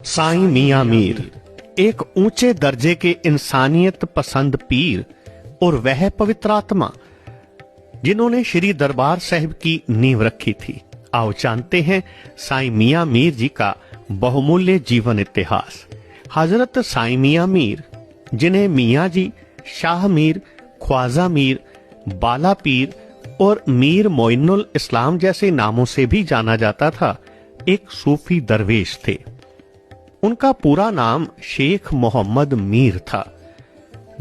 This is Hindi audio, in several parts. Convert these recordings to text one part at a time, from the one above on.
साईं मियां मीर एक ऊंचे दर्जे के इंसानियत पसंद पीर और वह पवित्र आत्मा जिन्होंने श्री दरबार साहिब की नींव रखी थी। आओ जानते हैं साईं मियां मीर जी का बहुमूल्य जीवन इतिहास। हजरत साईं मियां मीर, जिन्हें मियां जी, शाह मीर, ख्वाजा मीर, बाला पीर और मीर मोइनुल इस्लाम जैसे नामों से भी जाना जाता था, एक सूफी दरवेश थे। उनका पूरा नाम शेख मोहम्मद मीर था।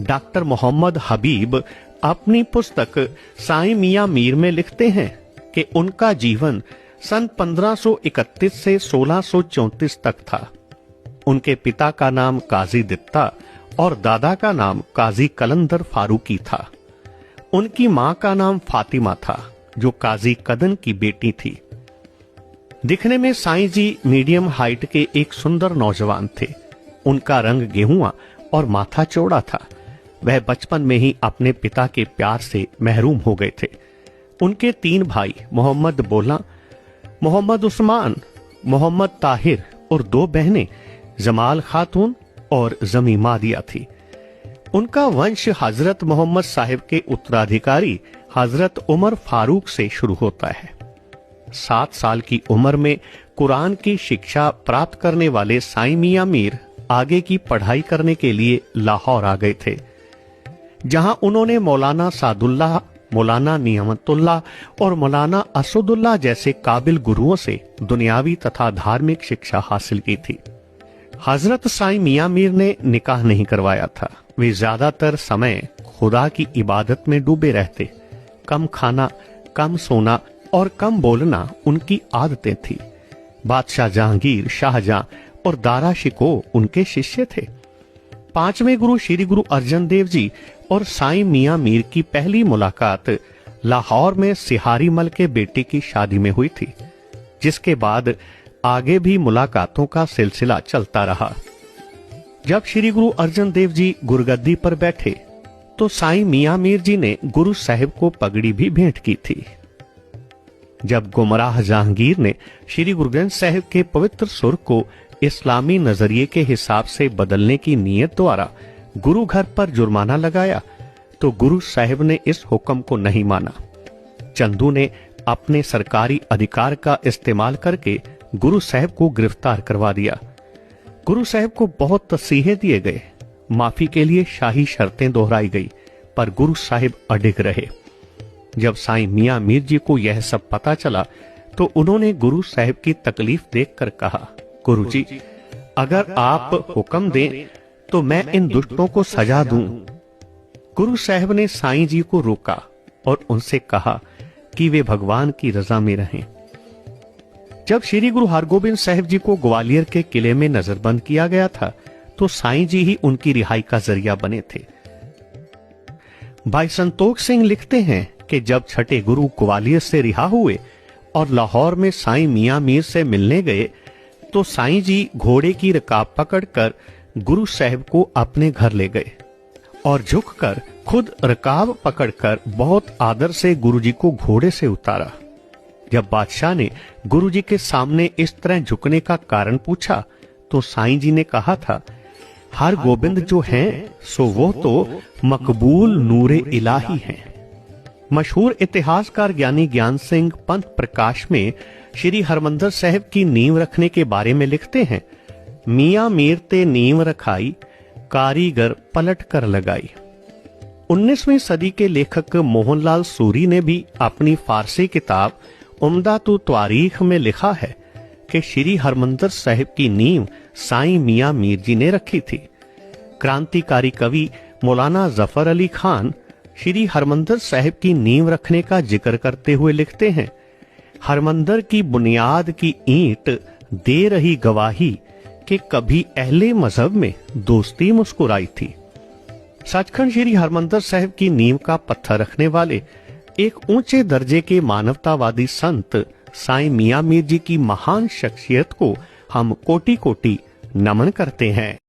डॉक्टर मोहम्मद हबीब अपनी पुस्तक साईं मियां मीर में लिखते हैं कि उनका जीवन सन 1531 से 1634 तक था। उनके पिता का नाम काजी दित्ता और दादा का नाम काजी कलंदर फारूकी था। उनकी मां का नाम फातिमा था, जो काजी कदन की बेटी थी। दिखने में साईं जी मीडियम हाइट के एक सुंदर नौजवान थे। उनका रंग गेहुआ और माथा चौड़ा था। वह बचपन में ही अपने पिता के प्यार से महरूम हो गए थे। उनके 3 भाई मोहम्मद बोला, मोहम्मद उस्मान, मोहम्मद ताहिर और 2 बहनें जमाल खातून और जमी मादिया थी। उनका वंश हजरत मोहम्मद साहिब के उत्तराधिकारी हजरत उमर फारूक से शुरू होता है। 7 साल की उम्र में कुरान की शिक्षा प्राप्त करने वाले साईं मियां मीर आगे की पढ़ाई करने के लिए लाहौर आ गए थे, जहां उन्होंने मौलाना सादुल्लाह, मौलाना नियमतुल्लाह और मौलाना असदुल्लाह जैसे काबिल गुरुओं से दुनियावी तथा धार्मिक शिक्षा हासिल की थी। हजरत साईं मियां मीर ने निकाह नहीं करवाया था। वे ज्यादातर समय खुदा की इबादत में डूबे रहते। कम खाना, कम सोना और कम बोलना उनकी आदतें थी। बादशाह जहांगीर, शाहजहां और दारा शिको उनके शिष्य थे। 5वें गुरु श्री गुरु अर्जन देव जी और साईं मियां मीर की पहली मुलाकात लाहौर में सिहारी मल के बेटे की शादी में हुई थी, जिसके बाद आगे भी मुलाकातों का सिलसिला चलता रहा। जब श्री गुरु अर्जन देव जी गुरगद्दी पर बैठे तो साईं मियां मीर जी ने गुरु साहिब को पगड़ी भी भेंट की थी। जब गुमराह जहांगीर ने श्री गुरु ग्रंथ साहिब के पवित्र सुर को इस्लामी नजरिए के हिसाब से बदलने की नीयत द्वारा गुरु घर पर जुर्माना लगाया, तो गुरु साहिब ने इस हुक्म को नहीं माना। चंदू ने अपने सरकारी अधिकार का इस्तेमाल करके गुरु साहिब को गिरफ्तार करवा दिया। गुरु साहिब को बहुत तसीहे दिए गए। माफी के लिए शाही शर्तें दोहराई गई, पर गुरु साहिब अडिग रहे। जब साईं मियां मीर जी को यह सब पता चला तो उन्होंने गुरु साहिब की तकलीफ देखकर कहा, गुरु जी, अगर आप हुक्म दें तो मैं इन दुष्टों को सजा दूं। गुरु साहिब ने साईं जी को रोका और उनसे कहा कि वे भगवान की रजा में रहें। जब श्री गुरु हरगोबिंद साहिब जी को ग्वालियर के किले में नजरबंद किया गया था, तो साईं जी ही उनकी रिहाई का जरिया बने थे। भाई संतोख सिंह लिखते हैं कि जब छठे गुरु ग्वालियर से रिहा हुए और लाहौर में साईं मियां मीर से मिलने गए, तो साईं जी घोड़े की रकाब पकड़कर गुरु साहिब को अपने घर ले गए और झुककर खुद रकाब पकड़कर बहुत आदर से गुरु जी को घोड़े से उतारा। जब बादशाह ने गुरु जी के सामने इस तरह झुकने का कारण पूछा, तो साईं जी ने कहा था, हर गोबिंद जो हैं सो वो तो मकबूल नूरे इलाही हैं। मशहूर इतिहासकार ज्ञानी ज्ञान सिंह पंथ प्रकाश में श्री हरमंदर साहिब की नींव रखने के बारे में लिखते हैं, मियां मीर ते नींव रखाई, कारीगर पलट कर लगाई। 19वीं सदी के लेखक मोहनलाल सूरी ने भी अपनी फारसी किताब उम्दातु तारीख में लिखा है कि श्री हरमंदर साहिब की नींव साईं मियां मीर जी ने रखी थी। क्रांतिकारी कवि मौलाना जफर अली खान श्री हरमंदर साहिब की नींव रखने का जिक्र करते हुए लिखते हैं, हरमंदर की बुनियाद की ईंट दे रही गवाही कि कभी अहले मजहब में दोस्ती मुस्कुराई थी। सचखंड श्री हरमंदर साहिब की नींव का पत्थर रखने वाले एक ऊंचे दर्जे के मानवतावादी संत साईं मियां मीर जी की महान शख्सियत को हम कोटि कोटि नमन करते हैं।